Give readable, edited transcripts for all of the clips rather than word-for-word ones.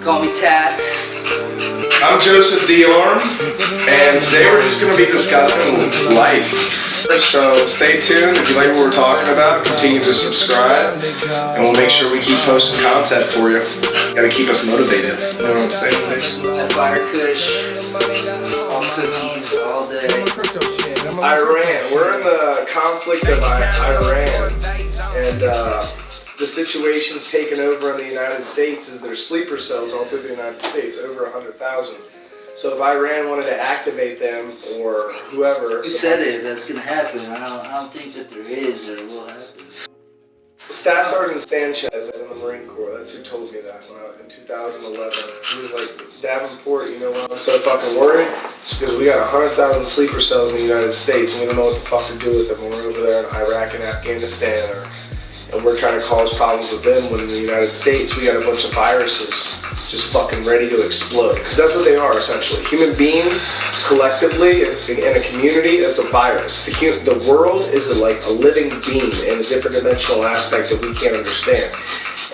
Call me Tats. I'm Joseph Deorum, and today we're just going to be discussing life. So stay tuned. If you like what we're talking about, continue to subscribe, and we'll make sure we keep posting content for you. Gotta keep us motivated. You know what I'm saying, Mason? That fire kush, all cookies, all day. Iran. We're in the conflict of Iran, and the situation's taken over in the United States is there's sleeper cells all through the United States, over 100,000. So if Iran wanted to activate them, or whoever... Who said it? That's going to happen. I don't think that there is or will happen. Staff Sergeant Sanchez is in the Marine Corps. That's who told me that in 2011. He was like, Davenport, you know why I'm so fucking worried? It's because we got 100,000 sleeper cells in the United States, and we don't know what the fuck to do with them when we're over there in Iraq and Afghanistan, and we're trying to cause problems with them, when in the United States we got a bunch of viruses just fucking ready to explode. Because that's what they are, essentially. Human beings, collectively, in a community, that's a virus. The world is like a living being in a different dimensional aspect that we can't understand.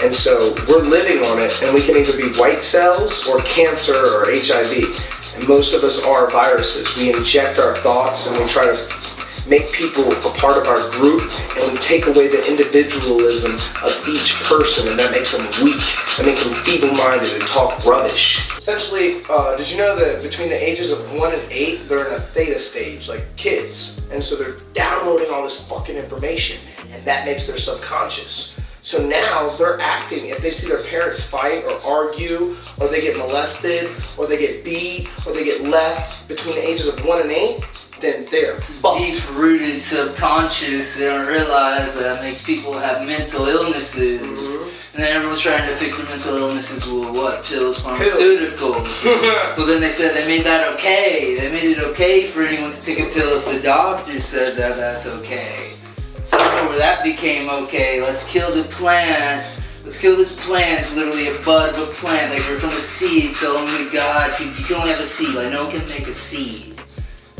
And so we're living on it, and we can either be white cells or cancer or HIV. And most of us are viruses. We inject our thoughts, and we try to make people a part of our group, and we take away the individualism of each person, and that makes them weak, that makes them feeble-minded and talk rubbish. Essentially, did you know that between the ages of 1 and 8, they're in a theta stage, like kids, and so they're downloading all this fucking information, and that makes their subconscious. So now they're acting, if they see their parents fight or argue, or they get molested, or they get beat, or they get left between the ages of 1 and 8, then they're fucked. Deep-rooted subconscious. They don't realize that makes people have mental illnesses. And then everyone's trying to fix the mental illnesses with what? Pills, pharmaceuticals. Well, then they said they made that okay. They made it okay for anyone to take a pill if the doctor said that that's okay. So that's where that became okay. Let's kill the plant. Let's kill this plant. It's literally a bud of a plant. Like we're from a seed, so only God can. You can only have a seed. Like no one can make a seed.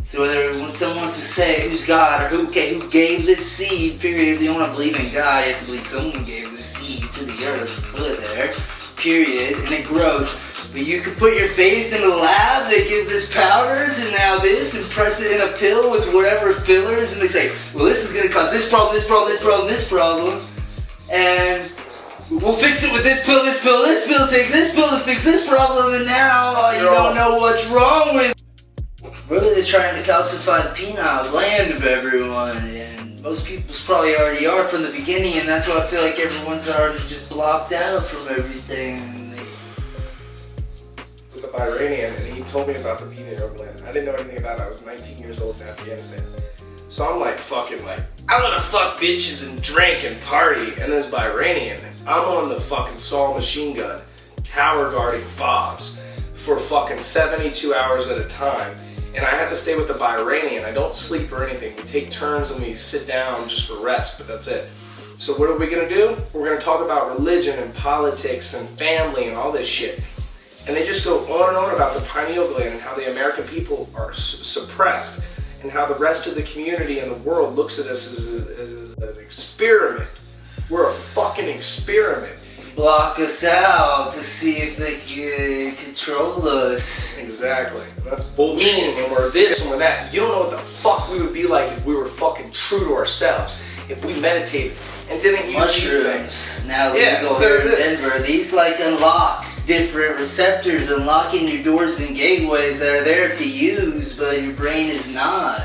So whether when someone wants to say who's God or who gave this seed, period, you don't want to believe in God, you have to believe someone gave this seed to the earth, put it there, period, and it grows. But you can put your faith in a lab, they give this powders and now this, and press it in a pill with whatever fillers, and they say, well, this is going to cause this problem, this problem, this problem, this problem, and we'll fix it with this pill, this pill, this pill, take this pill to fix this problem, and now you don't know what's wrong with it. Really, they're trying to calcify the penile gland of everyone, and most people's probably already are from the beginning, and that's why I feel like everyone's already just blocked out from everything. With the Iranian, and he told me about the pineal gland. I didn't know anything about it. I was 19 years old in Afghanistan. So I'm like, fucking like, I'm gonna fuck bitches and drink and party, and this Iranian, I'm on the fucking Saw machine gun, tower guarding fobs for fucking 72 hours at a time. And I have to stay with the Bahraini, I don't sleep or anything. We take turns and we sit down just for rest, but that's it. So what are we gonna do? We're gonna talk about religion and politics and family and all this shit. And they just go on and on about the pineal gland and how the American people are suppressed, and how the rest of the community and the world looks at us as an experiment. We're a fucking experiment. Block us out to see if they can control us. Exactly. That's bullshit. And we're this and we're that. You don't know what the fuck we would be like if we were fucking true to ourselves. If we meditated and didn't use these things. Now legal here in Denver. These like unlock different receptors, unlocking your doors and gateways that are there to use, but your brain is not.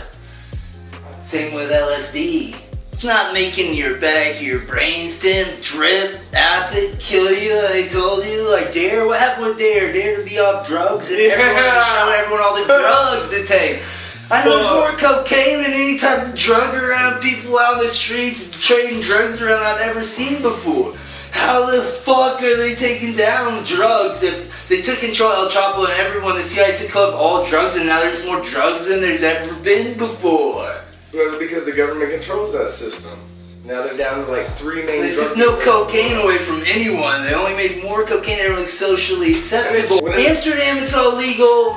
Same with LSD. It's not making your brainstem drip, acid, kill you, I told you. Like Dare, what happened with Dare? Dare to be off drugs and show everyone all the drugs to take. I know there's more cocaine than any type of drug around, people out in the streets trading drugs around I've ever seen before. How the fuck are they taking down drugs if they took control of El Chapo and everyone, the CIA took up all drugs, and now there's more drugs than there's ever been before? Well, because the government controls that system. Now they're down to like 3 main They drug took no cocaine away from anyone. They only made more cocaine that was socially acceptable. Amsterdam, it's all legal.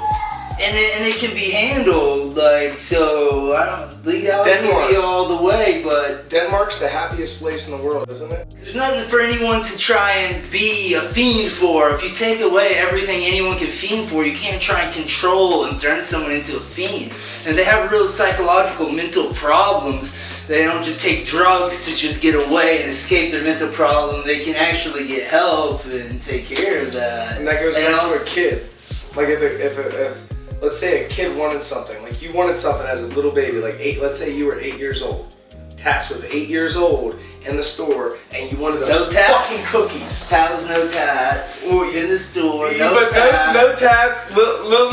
and it can be handled, like, so I don't legality Denmark. can be all the way, but Denmark's the happiest place in the world, isn't it? there's nothing for anyone to try and be a fiend for. If you take away everything anyone can fiend for, you can't try and control and turn someone into a fiend. And they have real psychological mental problems. They don't just take drugs to just get away and escape their mental problem. They can actually get help and take care of that. And that goes back to a kid. Like if let's say a kid wanted something, like you wanted something as a little baby, like let's say you were 8 years old. Tats was 8 years old in the store, and you wanted those fucking cookies. Tat was no tats in the store. No but tats. no tats, little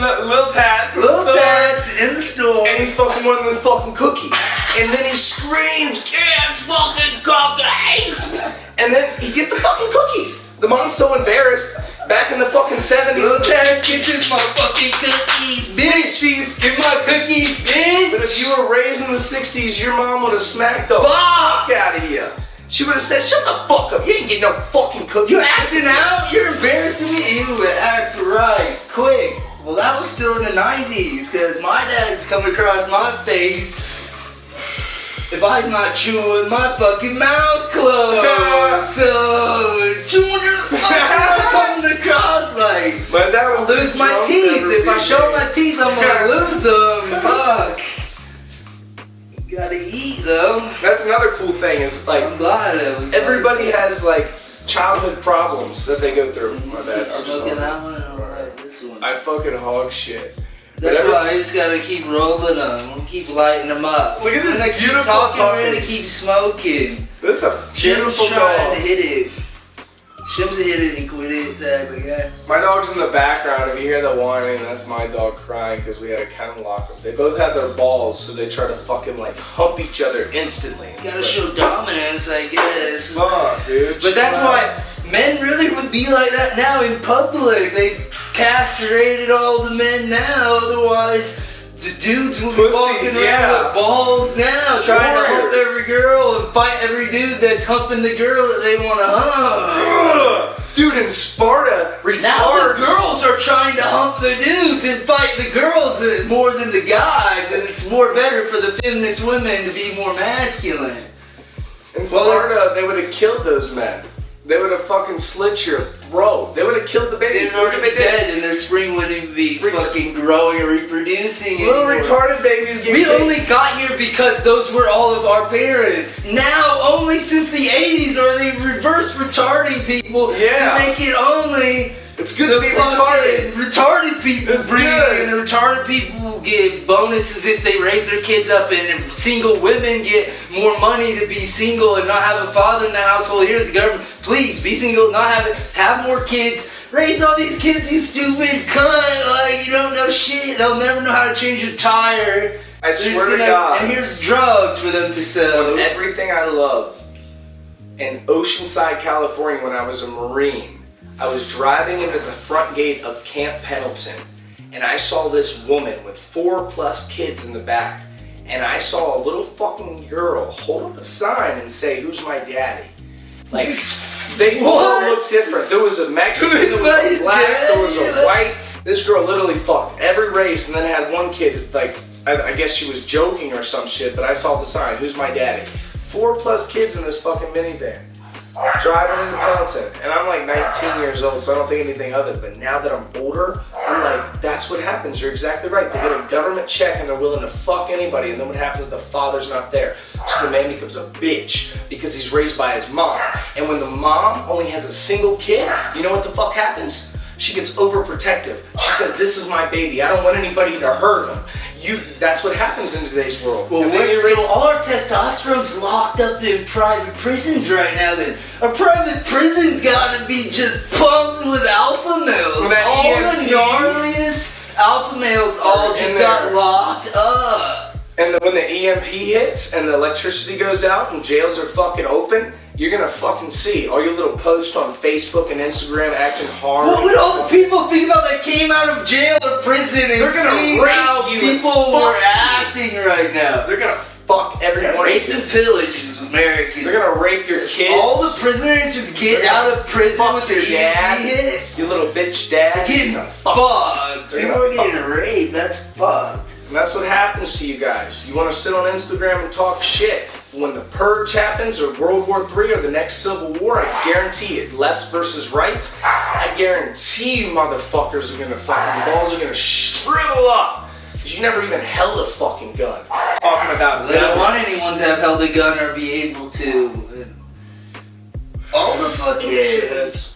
tats. Little tats in the store. And he's fucking wanting the fucking cookies. And then he screams, "Get fucking cookies!" And then he gets the fucking cookies. The mom's so embarrassed. Back in the fucking 70s. Little tats, get this motherfucking cookies, bitch. Get my cookies, bitch. But if you were raised in the 60s, your mom would have smacked the fuck out of you. She would have said, "Shut the fuck up. You didn't get no fucking cookies." You're acting out? You're embarrassing me? You would act right, quick. Well, that was still in the 90s, because my dad's coming across my face if I'm not chewing my fucking mouth closed. So, chewing your fucking coming across like, but that was I'll lose my teeth. If I show my teeth, I'm gonna lose them. Fuck. You gotta eat though. That's another cool thing is like, I'm glad it was. everybody has like childhood problems that they go through. My bad. Smoking that one or this one? I fucking hog shit. That's why I just gotta keep rolling them, keep lighting them up. Look at this and I keep beautiful talking, puppy. we're gonna keep smoking. This is a beautiful Shim's trying dog. to hit it. Shim's to hit it and quit it, exactly, yeah. My dog's in the background. If you hear the whining, that's my dog crying because we had a kennel lock them. They both have their balls, so they try to fucking like hump each other instantly. You gotta show dominance, I guess. Fuck, dude. But that's why men really would be like that now in public. They castrated all the men now, otherwise the dudes will be Pussies, walking around yeah. with balls now, trying to hump Warriors. every girl and fight every dude that's humping the girl that they want to hump. Ugh. Dude, in Sparta, retards. Now the girls are trying to hump the dudes and fight the girls more than the guys, and it's more better for the feminist women to be more masculine. In Sparta, they would have killed those men. They would have fucking slit your throat. They would have killed the babies. They'd already be dead, and their spring wouldn't be fucking growing or reproducing Little anymore. retarded babies get We kicked. only got here because those were all of our parents. Now, only since the 80s are they reverse retarding people Yeah. to make it only It's good the to be fucking retarded. retarded people It's breed, good. and the retarded people will get bonuses if they raise their kids up, and single women get more money to be single and not have a father in the household. Here's the government. Please be single, not have more kids. Raise all these kids, you stupid cunt. Like, you don't know shit. They'll never know how to change a tire. I They're swear just to God. And here's drugs for them to sell. With everything I love, in Oceanside, California, when I was a Marine, I was driving into the front gate of Camp Pendleton, and I saw this woman with 4+ kids in the back, and I saw a little fucking girl hold up a sign and say, "Who's my daddy?" Like, they all looked different. There was a Mexican, there was a black, there was a white. This girl literally fucked every race, and then had one kid, like, I guess she was joking or some shit, but I saw the sign, "Who's my daddy?" 4+ kids in this fucking minivan. Driving into Pendleton, and I'm like 19 years old, so I don't think anything of it. But now that I'm older, I'm like, that's what happens. You're exactly right. They get a government check and they're willing to fuck anybody, and then what happens? The father's not there, so the man becomes a bitch because he's raised by his mom. And when the mom only has a single kid, you know what the fuck happens? She gets overprotective. She says, "This is my baby. I don't want anybody to hurt him." That's what happens in today's world. Well, so all our testosterone's locked up in private prisons right now then. Our private prisons gotta be just pumped with alpha males. All the gnarliest alpha males all just got locked up. And when the EMP hits and the electricity goes out and jails are fucking open, you're gonna fucking see all your little posts on Facebook and Instagram acting hard. What would all the people think about that came out of jail or prison and They're gonna see rape how you people and were fuck you. acting right now? They're gonna fuck everyone. Rape and pillage is America's. They're gonna rape your kids. All the prisoners just get out of prison with their dad. EMP hit. Your little bitch dad. They're getting They're gonna fuck. fucked. People are getting raped. That's fucked. And that's what happens to you guys. You want to sit on Instagram and talk shit. When the purge happens, or World War III, or the next Civil War, I guarantee it. Lefts versus rights, I guarantee you motherfuckers are gonna fucking balls are gonna shrivel up. Because you never even held a fucking gun. Talking about they don't want anyone to have held a gun or be able to. All the fucking shit.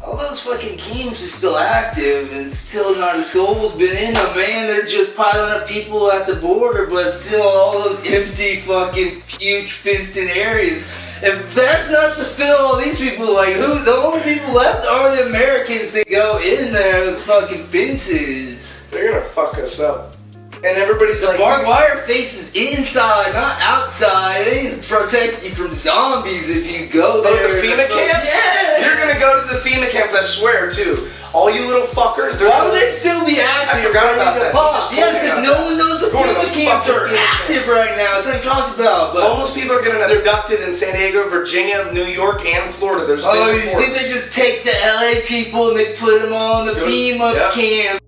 All those fucking games are still active and still not a soul's been in them, man. They're just piling up people at the border, but still all those empty fucking huge fenced in areas. If that's not to fill all these people, like who's the only people left are the Americans that go in those fucking fences. They're gonna fuck us up. And everybody's the like, barbed wire faces inside, not outside. They protect you from zombies if you go there. Oh, the FEMA camps? Yeah. You're gonna go to the FEMA camps, I swear, too. All you little fuckers. Why would they still be active? I forgot about that. Yeah, because no one knows the FEMA camps are active right now. That's what I'm talking about. But homeless people are getting abducted in San Diego, Virginia, New York, and Florida. There's you think they just take the LA people and they put them on the FEMA camp?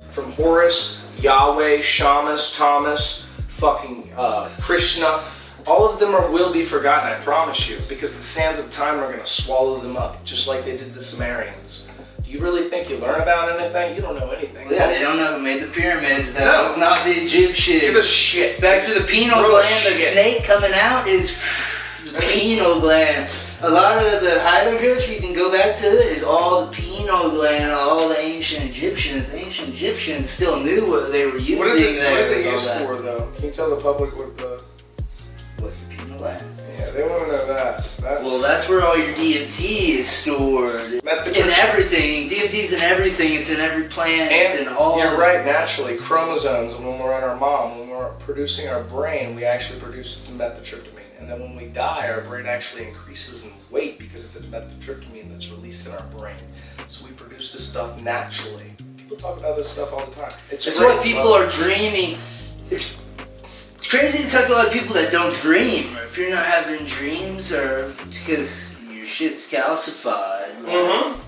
From Horus, Yahweh, Shamus, Thomas, fucking Krishna, all of them will be forgotten, I promise you, because the sands of time are going to swallow them up, just like they did the Sumerians. Do you really think you learn about anything? You don't know anything. Yeah, they don't know who made the pyramids. That was not the Egyptians. Give us shit. Back to the pineal gland, the snake coming out is the pineal gland. A lot of the hieroglyphs you can go back to is all the pineal gland, all the ancient Egyptians. Ancient Egyptians still knew what they were using. What is it used for, though? Can you tell the public what the pineal gland? Yeah, they want to know that. Well, that's where all your DMT is stored. In everything. DMT's in everything. It's in every plant. It's in all. You're right. Naturally, chromosomes. When we're in our mom, when we're producing our brain, we actually produce methotriptamine. And then when we die, our brain actually increases in weight because of the methotriptamine that's released in our brain. So we produce this stuff naturally. People talk about this stuff all the time. It's why people are dreaming. It's crazy to talk to a lot of people that don't dream. Or if you're not having dreams, or it's because your shit's calcified. Mm-hmm.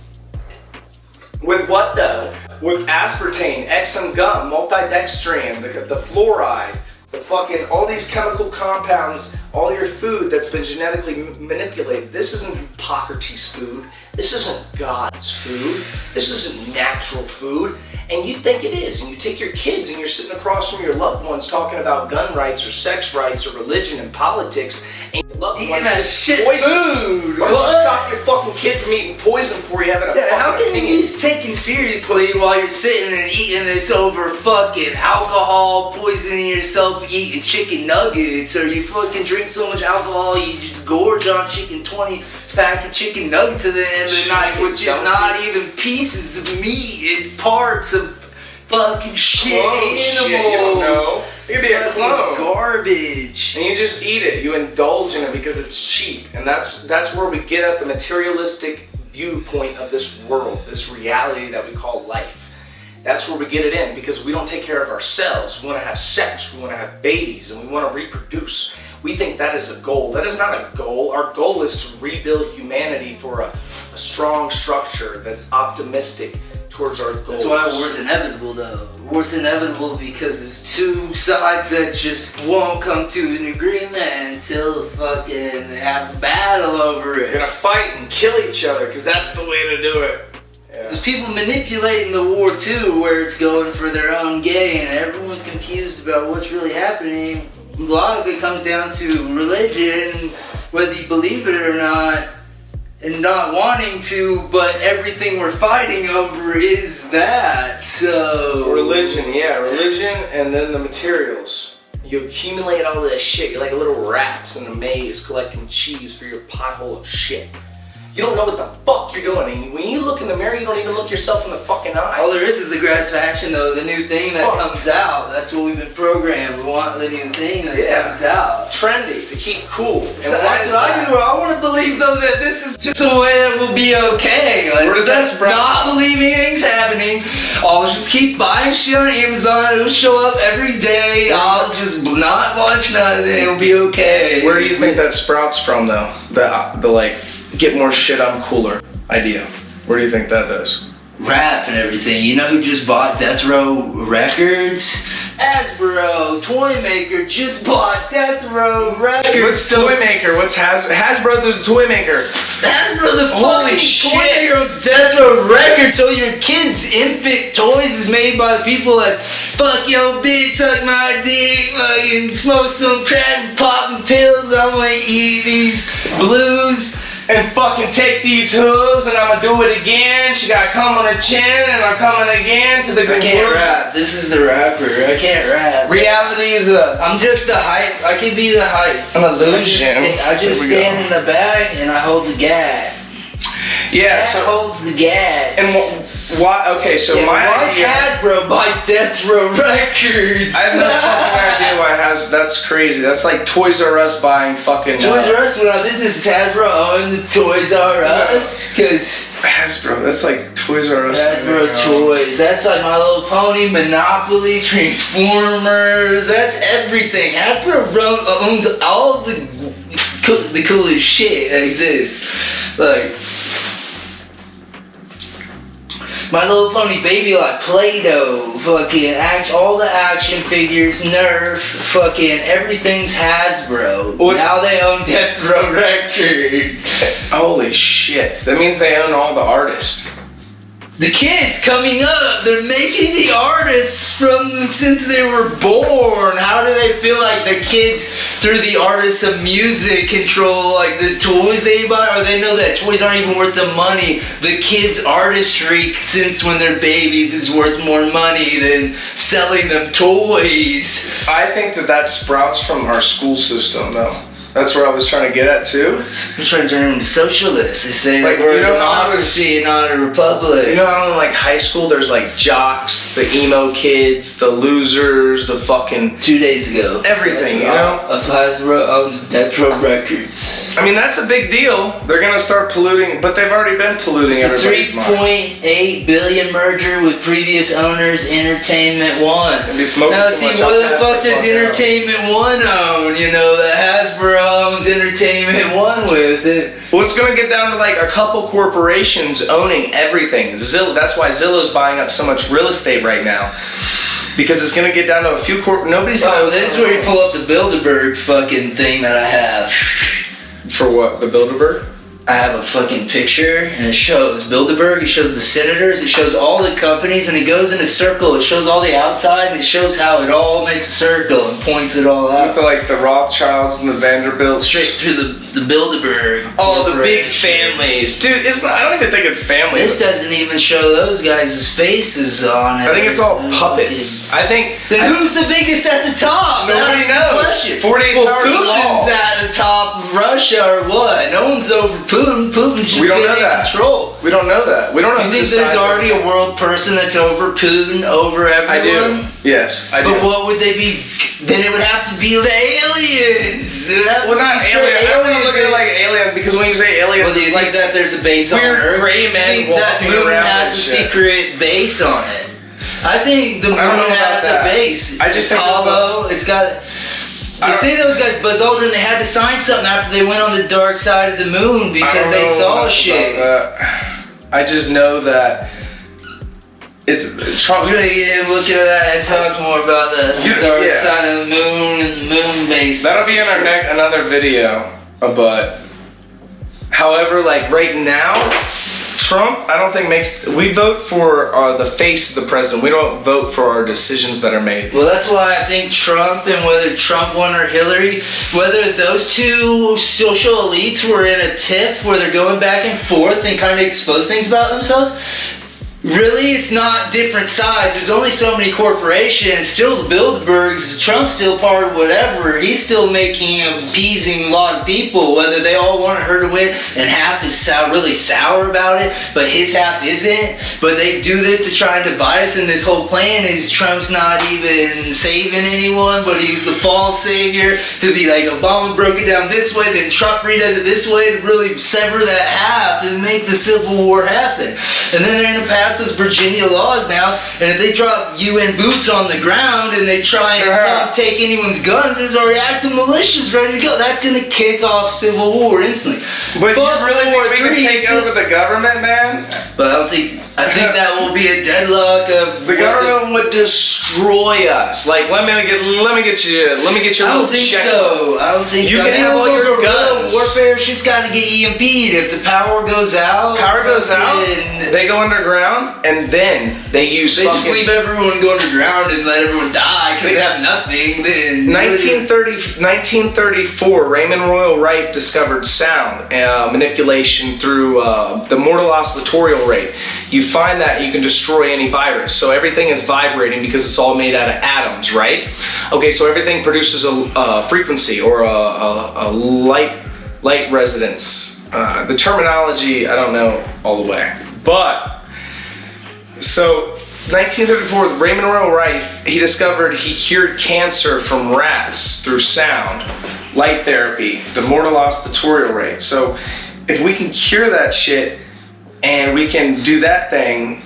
With what though? With aspartame, Exum gum, multidextrin, the fluoride, the fucking, all these chemical compounds, all your food that's been genetically manipulated. This isn't Hippocrates food. This isn't God's food. This isn't natural food. And you think it is. And you take your kids and you're sitting across from your loved ones talking about gun rights or sex rights or religion and politics. And your loved ones that shit poison food. Why don't you stop your fucking kid from eating poison before you having a fucking how can you be taken seriously while you're sitting and eating this over fucking alcohol, poisoning yourself, eating chicken nuggets, or you fucking drink so much alcohol you just gorge on chicken 20-pack of chicken nuggets at the end of the night, which is not even pieces of meat, it's parts of fucking shit animals. Shit, you don't know. It could be a clone. Garbage. And you just eat it. You indulge in it because it's cheap. And that's where we get at the materialistic viewpoint of this world, this reality that we call life. That's where we get it in, because we don't take care of ourselves. We want to have sex, we want to have babies, and we want to reproduce. We think that is a goal. That is not a goal. Our goal is to rebuild humanity for a strong structure that's optimistic towards our goals. That's why war's inevitable, though. War's inevitable because there's two sides that just won't come to an agreement until fucking have a battle over it. They're gonna fight and kill each other, because that's the way to do it. Yeah. There's people manipulating the war too, where it's going for their own gain, and everyone's confused about what's really happening. A lot of it comes down to religion, whether you believe it or not, and not wanting to, but everything we're fighting over is that, so... Religion, and then the materials. You accumulate all this shit, you're like little rats in a maze collecting cheese for your pothole of shit. You don't know what the fuck you're doing. And when you look in the mirror, you don't even look yourself in the fucking eye. All there is the gratification, though, the new thing that comes out. That's what we've been programmed. We want the new thing that comes out. Trendy, to keep cool. So that's what I do. I want to believe, though, that this is just a way that will be okay. Where does that sprout? Not believing anything's happening. I'll just keep buying shit on Amazon. It'll show up every day. I'll just not watch none of it. It'll be okay. Where do you think that sprouts from, though? The like... get more shit, I'm cooler idea. Where do you think that does? Rap and everything. You know who just bought Death Row Records? Hasbro, toy maker, just bought Death Row Records. What's toy maker? What's Hasbro? There's a toy maker. Hasbro, the Holy fucking shit. toy maker owns Death Row Records. So your kid's infant toys is made by the people that's fuck yo bitch, suck my dick, fucking smoke some crack and popping pills. I'm gonna eat these blues. And fucking take these hooves and I'ma do it again. She got cum on her chin and I'm coming again to the I can't conclusion. rap. This is the rapper. I can't rap. Reality is I'm just the hype. I can be the hype. an illusion. I just stand in the back and I hold the gag. Yeah, That so holds the gag. and why? Okay, so Yeah, my why is idea. Hasbro by Death Row Records? I have no fucking idea why Hasbro. That's crazy. That's like Toys R Us buying fucking. Toys R Us went out of business. Is Hasbro own the Toys R Us? Cause Hasbro. That's like Toys R Us. Hasbro Toys. That's like My Little Pony, Monopoly, Transformers. That's everything. Hasbro owns all the coolest shit that exists. Like My Little Pony, Baby Life, Play-Doh, fucking all the action figures, Nerf, fucking everything's Hasbro. Now they own Death Row Records. Holy shit! That means they own all the artists. The kids coming up, they're making the artists from since they were born. How do they feel like the kids, through the artists of music, control like the toys they buy? Or they know that toys aren't even worth the money. The kids' artistry, since when they're babies, is worth more money than selling them toys. I think that sprouts from our school system, though. That's where I was trying to get at too. They're trying to turn them into socialists. They say Like, that we're you know, a democracy and not a republic. You know how in like high school there's like jocks, the emo kids, the losers, the fucking 2 days ago. everything, you know? Hasbro owns Death Row Records. I mean, that's a big deal. They're gonna start polluting, but they've already been polluting It's a everybody's mind. 3.8 billion merger with previous owners, Entertainment One. And be smoking Now too see, much, what I'll the pass fuck the does fuck out. Entertainment One own? You know, that Hasbro owns Entertainment One with it. Well, it's gonna get down to like a couple corporations owning everything. That's why Zillow's buying up so much real estate right now. Because it's gonna get down to a few nobody's Oh, this is where you pull up the Bilderberg fucking thing that I have. For what? The Bilderberg? I have a fucking picture, and it shows Bilderberg, it shows the senators, it shows all the companies, and it goes in a circle. It shows all the outside, and it shows how it all makes a circle and points it all out. With like the Rothschilds and the Vanderbilts. Straight through the Bilderberg. Oh, the big Corporation. families. Dude, it's not, I don't even think it's family. This doesn't even show those guys' faces on it. I think it's all puppets. I think... Then who's the biggest at the top? Nobody That's the knows. question. 48 well, powers of law. Putin's at the top of Russia or what? No one's over Putin. Putin's just We don't been know in that. control. We don't know that. We don't know You who think there's decides already a world person that's over Putin, over I everyone? do. Yes, I do. But what would they be? Then it would have to be the aliens. It would have Well, to not be straight aliens. I don't look at it aliens. like aliens because when you say aliens, Well, do you it's think like that there's a base on weird Earth? gray You men think that walking moon around has and a shit. secret base on it? I think the moon I don't know about has that. a base. I just it's think hollow. It's got. They say those guys, Buzz Aldrin, they had to sign something after they went on the dark side of the moon I because don't they know saw much shit. about that. I just know that it's Trump. We're gonna get look into that and talk more about the dark Yeah. side of the moon and the moon base. That'll be in our another video. But however, like right now, Trump, I don't think we vote for the face of the president. We don't vote for our decisions that are made. Well, that's why I think Trump, and whether Trump won or Hillary, whether those two social elites were in a tiff where they're going back and forth and kind of expose things about themselves, really, it's not different sides. There's only so many corporations. Still, the Bilderbergs, Trump's still part of whatever. He's still appeasing a lot of people, whether they all want her to win, and half is really sour about it, but his half isn't. But they do this to try and divide us, and this whole plan is Trump's not even saving anyone, but he's the false savior to be like, Obama broke it down this way, then Trump redoes it this way to really sever that half and make the Civil War happen. And then they're in the past those Virginia laws now, and if they drop UN boots on the ground and they try and come take anyone's guns, there's already active militias ready to go. That's going to kick off Civil War instantly. But you really think we can take over the government, man? But I think that will be a deadlock of the government would destroy us. Like, let me get your I don't think so. I don't think you so. You can have all your guns. Warfare shit's got to get EMP'd. If the power goes out, they go underground, and then they use. They just leave everyone go underground and let everyone die because they have nothing. Then 1934, Raymond Royal Rife discovered sound manipulation through the mortal oscillatorial rate. You find that you can destroy any virus. So everything is vibrating because it's all made out of atoms, right? Okay, so everything produces a frequency or a light resonance. The terminology, I don't know all the way. But, so 1934, Raymond Royal Rife, he cured cancer from rats through sound, light therapy, the mortal oscillatorial rate. So if we can cure that shit and we can do that thing,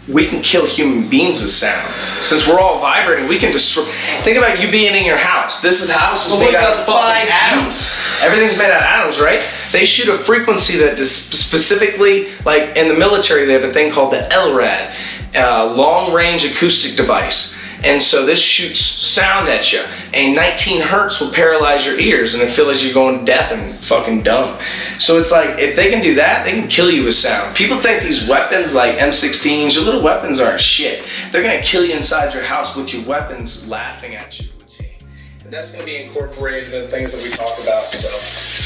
we can kill human beings with sound. Since we're all vibrating, we can destroy. Think about you being in your house. This house is made out of fucking atoms. Everything's made out of atoms, right? They shoot a frequency that specifically, like in the military, they have a thing called the LRAD, long range acoustic device. And so this shoots sound at you, and 19 hertz will paralyze your ears, and it feels like you're going deaf and fucking dumb. So it's like, if they can do that, they can kill you with sound. People think these weapons like M16s, your little weapons aren't shit. They're gonna kill you inside your house with your weapons laughing at you. And that's gonna be incorporated in things that we talk about, so.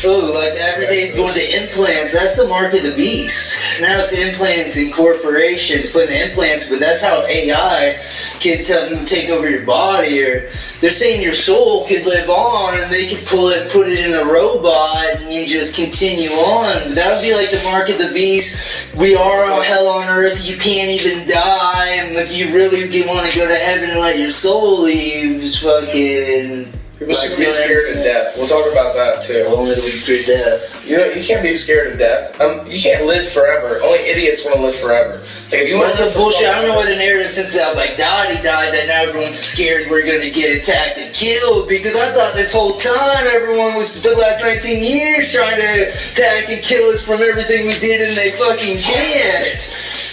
Oh, like everything's going to implants. That's the mark of the beast. Now it's implants and corporations putting the implants, but that's how AI can take over your body. Or they're saying your soul could live on, and they could put it in a robot, and you just continue on. That would be like the mark of the beast. We are on hell on earth. You can't even die, and if you really want to go to heaven and let your soul leave, it's fucking. People should be scared of death. We'll talk about that too. Only we fear death. You can't be scared of death. You can't live forever. Only idiots want to live forever. Like, if you that's some bullshit. I don't know where the narrative since like Dottie died that now everyone's scared we're gonna get attacked and killed, because I thought this whole time everyone was the last 19 years trying to attack and kill us from everything we did, and they fucking can't.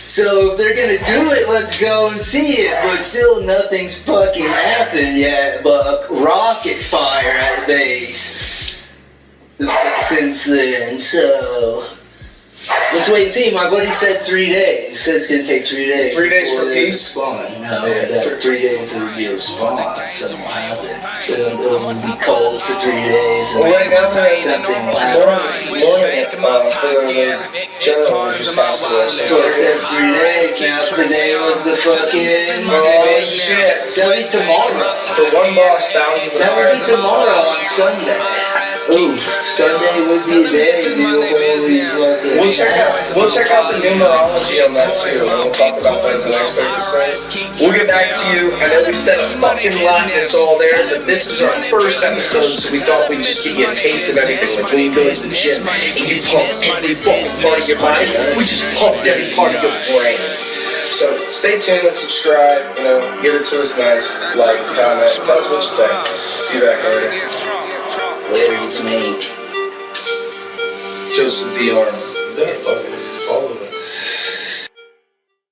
So if they're gonna do it, let's go and see it. But still, nothing's fucking happened yet but a rocket fire at the base since then. So let's wait and see. My buddy said 3 days. Said it's gonna take 3 days. 3 days for peace? Respond. No, that 3 days there would be a response. Something will happen. So it would be cold for 3 days. And right now, something will happen. For the general who just passed away. So I said 3 days. Now today was the fucking. Oh shit! That would be tomorrow. For one boss, thousands of. That would be tomorrow on Sunday. Ooh, Sunday would be a day to do a holy fucking. We'll check out the numerology on that too, and we'll talk about that in the next episode. We'll get back to you. I know we said a fucking lot and it's all there, but this is our first episode, so we thought we'd just give you a taste of everything. Like when you go to the gym and you pump every fucking part of your body, we just pumped every part of your brain. So stay tuned and subscribe, give it to us nice, like, comment, tell us what you think. Be back later. Later, it's me. Joseph Deorum. You better fucking